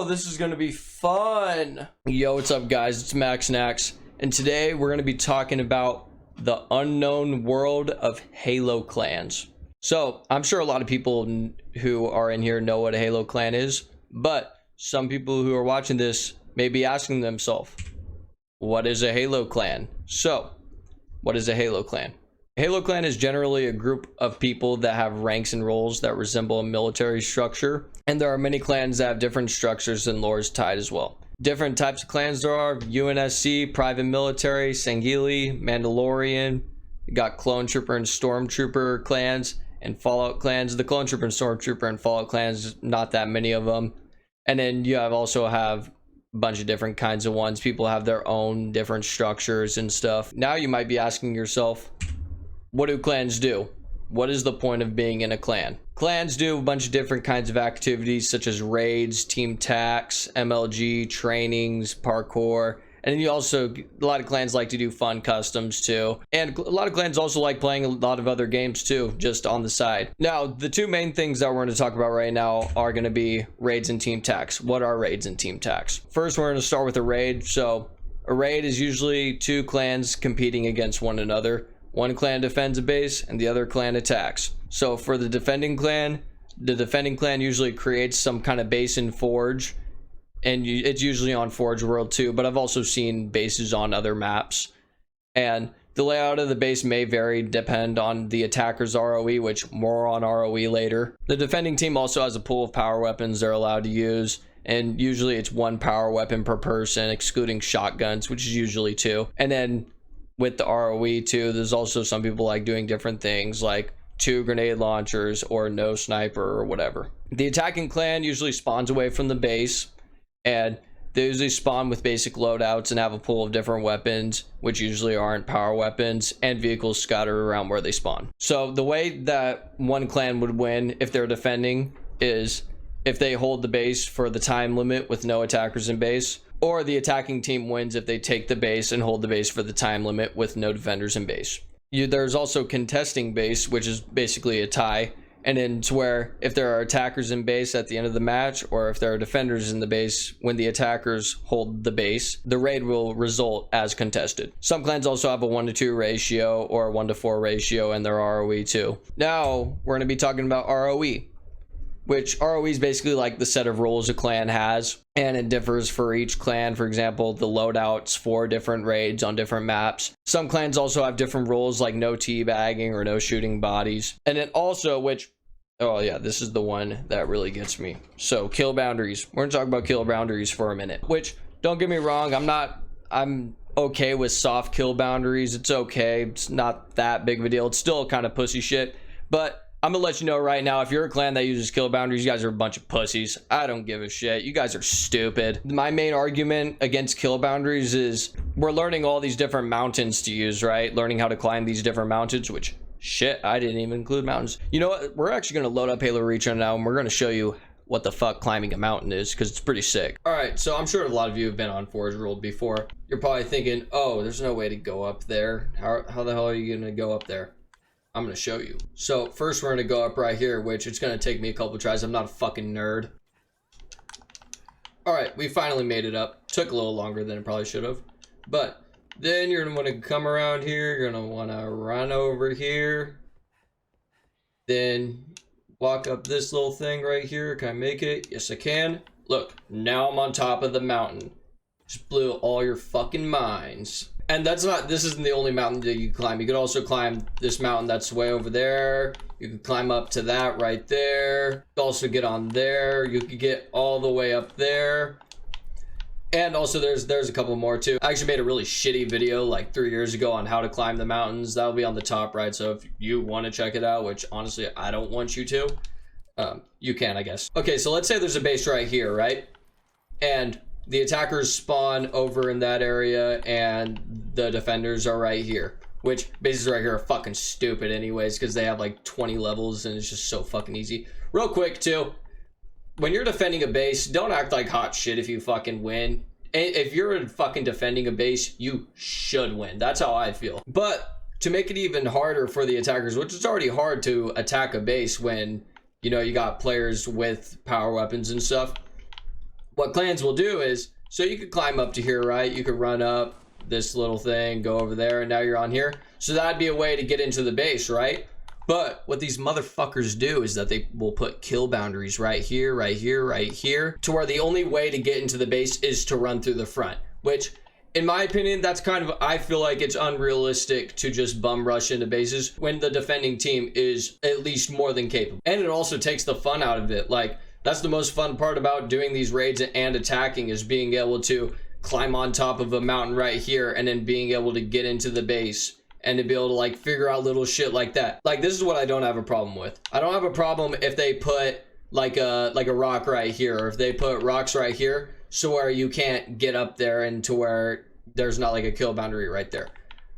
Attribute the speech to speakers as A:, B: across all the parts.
A: Oh, this is gonna be fun. Yo, what's up guys? It's Max Nax, and today we're gonna be talking about the unknown world of Halo clans. So I'm sure a lot of people who are in here know what a Halo clan is, but some people who are watching this may be asking themselves, what is a Halo clan? So what is a Halo clan? A Halo clan is generally a group of people that have ranks and roles that resemble a military structure, and there are many clans that have different structures and lores tied as well. Different types of clans there are: UNSC, Private Military, Sangheili, Mandalorian. You got Clone Trooper and Stormtrooper clans, and Fallout clans. The Clone Trooper and Stormtrooper and Fallout clans, not that many of them. And then you also have a bunch of different kinds of ones. People have their own different structures and stuff. Now you might be asking yourself, what do clans do? What is the point of being in a clan? Clans do a bunch of different kinds of activities such as raids, team tacks, MLG, trainings, parkour. And then you also, a lot of clans like to do fun customs too. And a lot of clans also like playing a lot of other games too, just on the side. Now, the two main things that we're going to talk about right now are going to be raids and team tacks. What are raids and team tacks? First, we're going to start with a raid. So a raid is usually two clans competing against one another. One clan defends a base and the other clan attacks. So for the defending clan usually creates some kind of base in Forge, and it's usually on Forge World too, but I've also seen bases on other maps. And the layout of the base may vary, depend on the attacker's ROE, which more on ROE later. The defending team also has a pool of power weapons they're allowed to use, and usually it's one power weapon per person, excluding shotguns, which is usually two. And then with the ROE too, there's also some people like doing different things like 2 grenade launchers or no sniper or whatever. The attacking clan usually spawns away from the base, and they usually spawn with basic loadouts and have a pool of different weapons, which usually aren't power weapons, and vehicles scattered around where they spawn. So the way that one clan would win if they're defending is if they hold the base for the time limit with no attackers in base, or the attacking team wins if they take the base and hold the base for the time limit with no defenders in base. There's also contesting base, which is basically a tie, and then it's where if there are attackers in base at the end of the match, or if there are defenders in the base when the attackers hold the base, the raid will result as contested. Some clans also have a 1-to-2 ratio or a 1-to-4 ratio in their ROE too. Now we're going to be talking about ROE, which ROE is basically like the set of roles a clan has, and it differs for each clan. For example, the loadouts for different raids on different maps. Some clans also have different rules like no teabagging or no shooting bodies. And then also, which, oh yeah, this is the one that really gets me. So kill boundaries. We're gonna talk about kill boundaries for a minute, which, don't get me wrong, I'm okay with soft kill boundaries. It's okay. It's not that big of a deal. It's still kind of pussy shit, but I'm gonna let you know right now, if you're a clan that uses kill boundaries, you guys are a bunch of pussies. I don't give a shit. You guys are stupid. My main argument against kill boundaries is we're learning all these different mountains to use, right? Learning how to climb these different mountains, which, shit, I didn't even include mountains. You know what? We're actually gonna load up Halo Reach right now, and we're gonna show you what the fuck climbing a mountain is, because it's pretty sick. All right, so I'm sure a lot of you have been on Forge World before. You're probably thinking, oh, there's no way to go up there. How the hell are you gonna go up there? I'm going to show you. So first we're going to go up right here, which it's going to take me a couple tries. I'm not a fucking nerd. All right, we finally made it up. Took a little longer than it probably should have. But then you're going to want to come around here. You're going to want to run over here. Then walk up this little thing right here. Can I make it? Yes, I can. Look, now I'm on top of the mountain. Just blew all your fucking minds. And this isn't the only mountain that you can climb. You could also climb this mountain that's way over there. You could climb up to that right there. You could also get on there. You could get all the way up there. And also there's a couple more too. I actually made a really shitty video like 3 years ago on how to climb the mountains. That'll be on the top right. So if you want to check it out, which honestly I don't want you to, you can, I guess. Okay, so let's say there's a base right here, right? And the attackers spawn over in that area and the defenders are right here, which bases right here are fucking stupid anyways, because they have like 20 levels and it's just so fucking easy. Real quick too, when you're defending a base, don't act like hot shit if you fucking win. If you're fucking defending a base, you should win. That's how I feel. But to make it even harder for the attackers, which is already hard to attack a base when, you know, you got players with power weapons and stuff, what clans will do is, so you could climb up to here, right? You could run up this little thing, go over there, and now you're on here. So that'd be a way to get into the base, right? But what these motherfuckers do is that they will put kill boundaries right here, right here, right here, to where the only way to get into the base is to run through the front, which in my opinion, that's kind of, I feel like it's unrealistic to just bum rush into bases when the defending team is at least more than capable. And it also takes the fun out of it. Like, that's the most fun part about doing these raids and attacking, is being able to climb on top of a mountain right here and then being able to get into the base and to be able to like figure out little shit like that. Like, this is what I don't have a problem with. I don't have a problem if they put like a rock right here, or if they put rocks right here, so where you can't get up there and to where there's not like a kill boundary right there.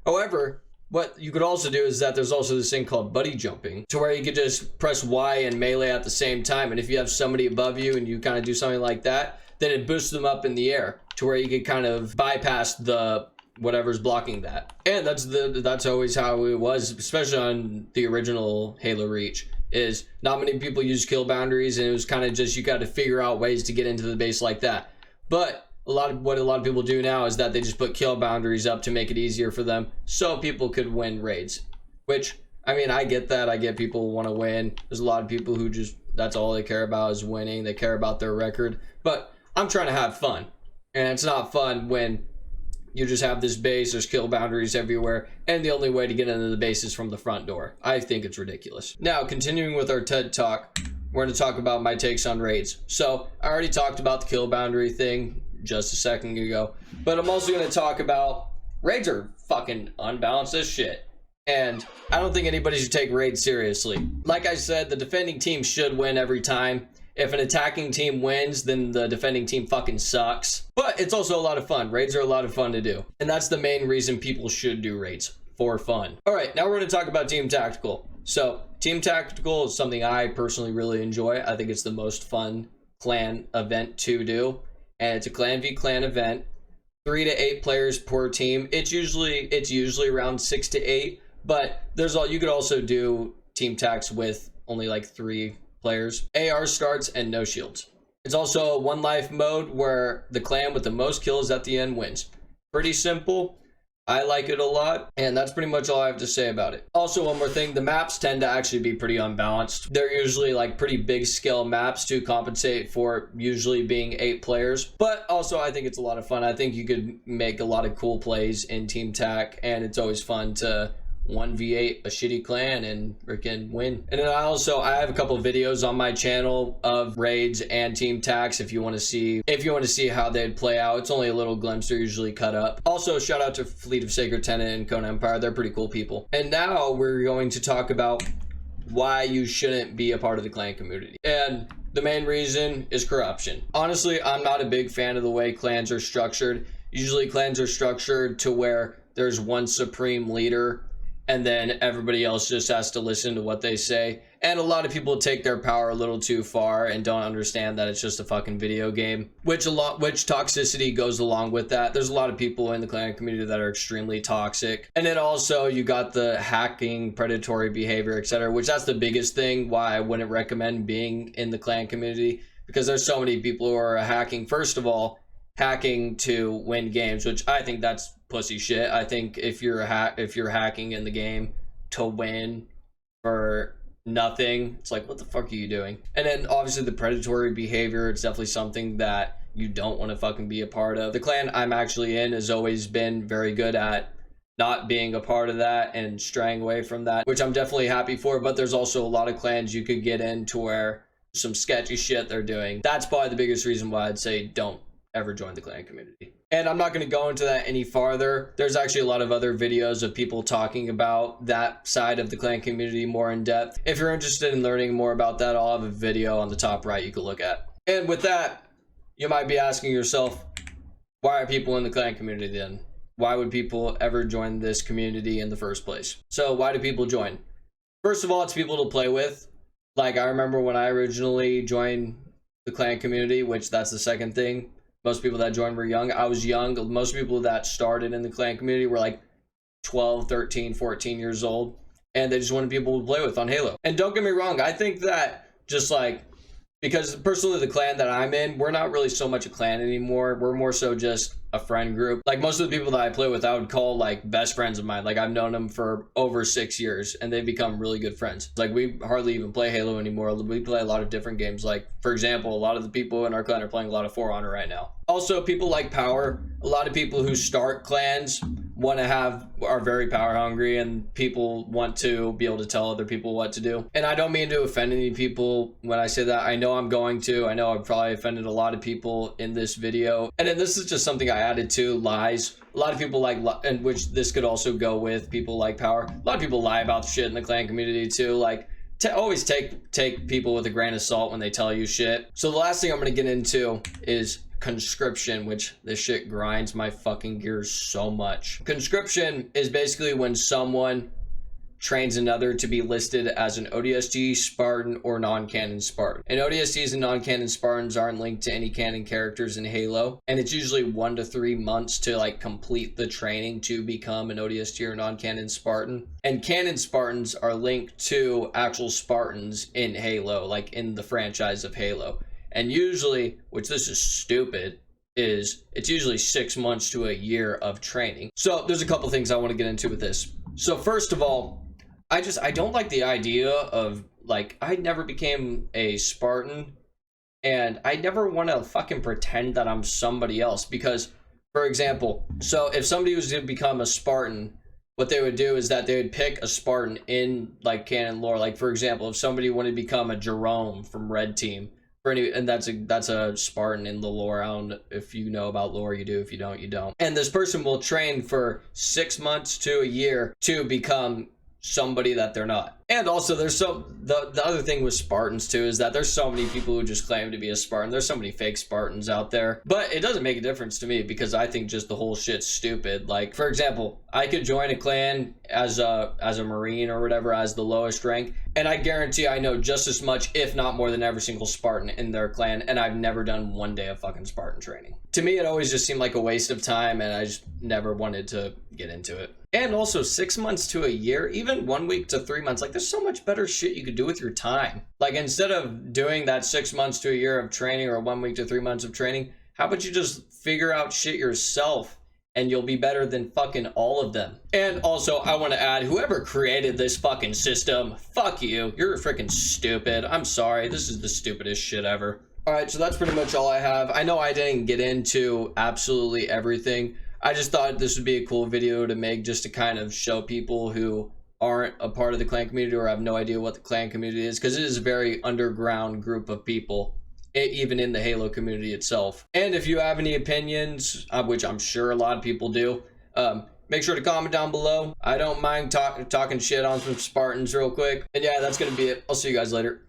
A: However, what you could also do is that there's also this thing called buddy jumping, to where you could just press Y and melee at the same time. And if you have somebody above you and you kind of do something like that, then it boosts them up in the air to where you could kind of bypass the whatever's blocking that. And that's always how it was, especially on the original Halo Reach, is not many people use kill boundaries, and it was kind of just, you got to figure out ways to get into the base like that. But what a lot of people do now is that they just put kill boundaries up to make it easier for them so people could win raids. Which, I mean, I get that. I get people want to win. There's a lot of people who just, that's all they care about is winning. They care about their record. But I'm trying to have fun. And it's not fun when you just have this base, there's kill boundaries everywhere, and the only way to get into the base is from the front door. I think it's ridiculous. Now, continuing with our TED Talk, we're going to talk about my takes on raids. So I already talked about the kill boundary thing just a second ago, but I'm also going to talk about raids are fucking unbalanced as shit. And I don't think anybody should take raids seriously. Like I said, the defending team should win every time. If an attacking team wins, then the defending team fucking sucks. But it's also a lot of fun. Raids are a lot of fun to do. And that's the main reason people should do raids, for fun. All right, now we're going to talk about Team Tactical. So Team Tactical is something I personally really enjoy. I think it's the most fun clan event to do. And it's a clan v clan event. 3 to 8 players per team. It's usually around 6 to 8. But you could also do Team Tacs with only like 3 players. AR starts and no shields. It's also a 1 life mode where the clan with the most kills at the end wins. Pretty simple. I like it a lot, and that's pretty much all I have to say about it. Also, one more thing, the maps tend to actually be pretty unbalanced. They're usually like pretty big scale maps to compensate for usually being 8 players, but also I think it's a lot of fun. I think you could make a lot of cool plays in Team Tac, and it's always fun to 1v8 a shitty clan and freaking win. And then I have a couple of videos on my channel of raids and Team Tacs if you want to see how they'd play out. It's only a little glimpse, they're usually cut up. Also, shout out to Fleet of Sacred Tenant and Cone Empire, they're pretty cool people. And now we're going to talk about why you shouldn't be a part of the clan community. And the main reason is corruption. Honestly, I'm not a big fan of the way clans are structured. Usually clans are structured to where there's one supreme leader and then everybody else just has to listen to what they say. And a lot of people take their power a little too far and don't understand that it's just a fucking video game, which toxicity goes along with that. There's a lot of people in the clan community that are extremely toxic. And then also you got the hacking, predatory behavior, etc., which that's the biggest thing why I wouldn't recommend being in the clan community, because there's so many people who are hacking. First of all, hacking to win games, which I think that's pussy shit. I think if you're hacking in the game to win for nothing, it's like, what the fuck are you doing? And then obviously the predatory behavior, it's definitely something that you don't want to fucking be a part of. The clan I'm actually in has always been very good at not being a part of that and straying away from that, which I'm definitely happy for. But there's also a lot of clans you could get in to where some sketchy shit they're doing. That's probably the biggest reason why I'd say don't ever join the clan community. And I'm not going to go into that any farther. There's actually a lot of other videos of people talking about that side of the clan community more in depth. If you're interested in learning more about that, I'll have a video on the top right you can look at. And with that, you might be asking yourself, why are people in the clan community then? Why would people ever join this community in the first place? So why do people join? First of all, it's people to play with. Like, I remember when I originally joined the clan community, which that's the second thing. Most people that joined were young. I was young. Most people that started in the clan community were like 12, 13, 14 years old. And they just wanted people to play with on Halo. And don't get me wrong, I think that just like Because personally, the clan that I'm in, we're not really so much a clan anymore. We're more so just a friend group. Like most of the people that I play with, I would call like best friends of mine. Like I've known them for over 6 years and they've become really good friends. Like we hardly even play Halo anymore. We play a lot of different games. Like for example, a lot of the people in our clan are playing a lot of For Honor right now. Also, people like power. A lot of people who start clans are very power hungry, and people want to be able to tell other people what to do. And I don't mean to offend any people when I say that. I know I'm going to. I know I've probably offended a lot of people in this video. And then this is just something I added to: lies. A lot of people like, and which this could also go with people like power. A lot of people lie about shit in the clan community too. Like, always take people with a grain of salt when they tell you shit. So the last thing I'm going to get into is Conscription, which this shit grinds my fucking gears so much. Conscription is basically when someone trains another to be listed as an ODST, Spartan, or non-canon Spartan. And ODSTs and non-canon Spartans aren't linked to any canon characters in Halo, and it's usually 1 to 3 months to like complete the training to become an ODST or non-canon Spartan. And canon Spartans are linked to actual Spartans in Halo, like in the franchise of Halo. And usually, which this is stupid, it's usually 6 months to a year of training. So there's a couple things I want to get into with this. So first of all, I don't like the idea of, like, I never became a Spartan, and I never want to fucking pretend that I'm somebody else. Because, for example, so if somebody was to become a Spartan, what they would do is that they would pick a Spartan in, like, canon lore. Like, for example, if somebody wanted to become a Jerome from Red Team, and that's a Spartan in the lore. I don't know if you know about lore, you do. If you don't, you don't. And this person will train for 6 months to a year to become somebody that they're not. And also there's the other thing with Spartans too is that there's so many people who just claim to be a Spartan. There's so many fake Spartans out there, but it doesn't make a difference to me because I think just the whole shit's stupid. Like, for example, I could join a clan as a Marine or whatever, as the lowest rank, and I guarantee I know just as much, if not more than every single Spartan in their clan, and I've never done 1 day of fucking Spartan training. To me, it always just seemed like a waste of time, and I just never wanted to get into it. And also 6 months to a year, even 1 week to 3 months, like there's so much better shit you could do with your time. Like, instead of doing that 6 months to a year of training or 1 week to 3 months of training, how about you just figure out shit yourself and you'll be better than fucking all of them. And also, I want to add, whoever created this fucking system, fuck you. You're freaking stupid. I'm sorry. This is the stupidest shit ever. All right, so that's pretty much all I have. I know I didn't get into absolutely everything. I just thought this would be a cool video to make, just to kind of show people who aren't a part of the clan community or have no idea what the clan community is, because it is a very underground group of people, even in the Halo community itself. And if you have any opinions, which I'm sure a lot of people do, make sure to comment down below. I don't mind talking shit on some Spartans real quick. And yeah, that's gonna be it. I'll see you guys later.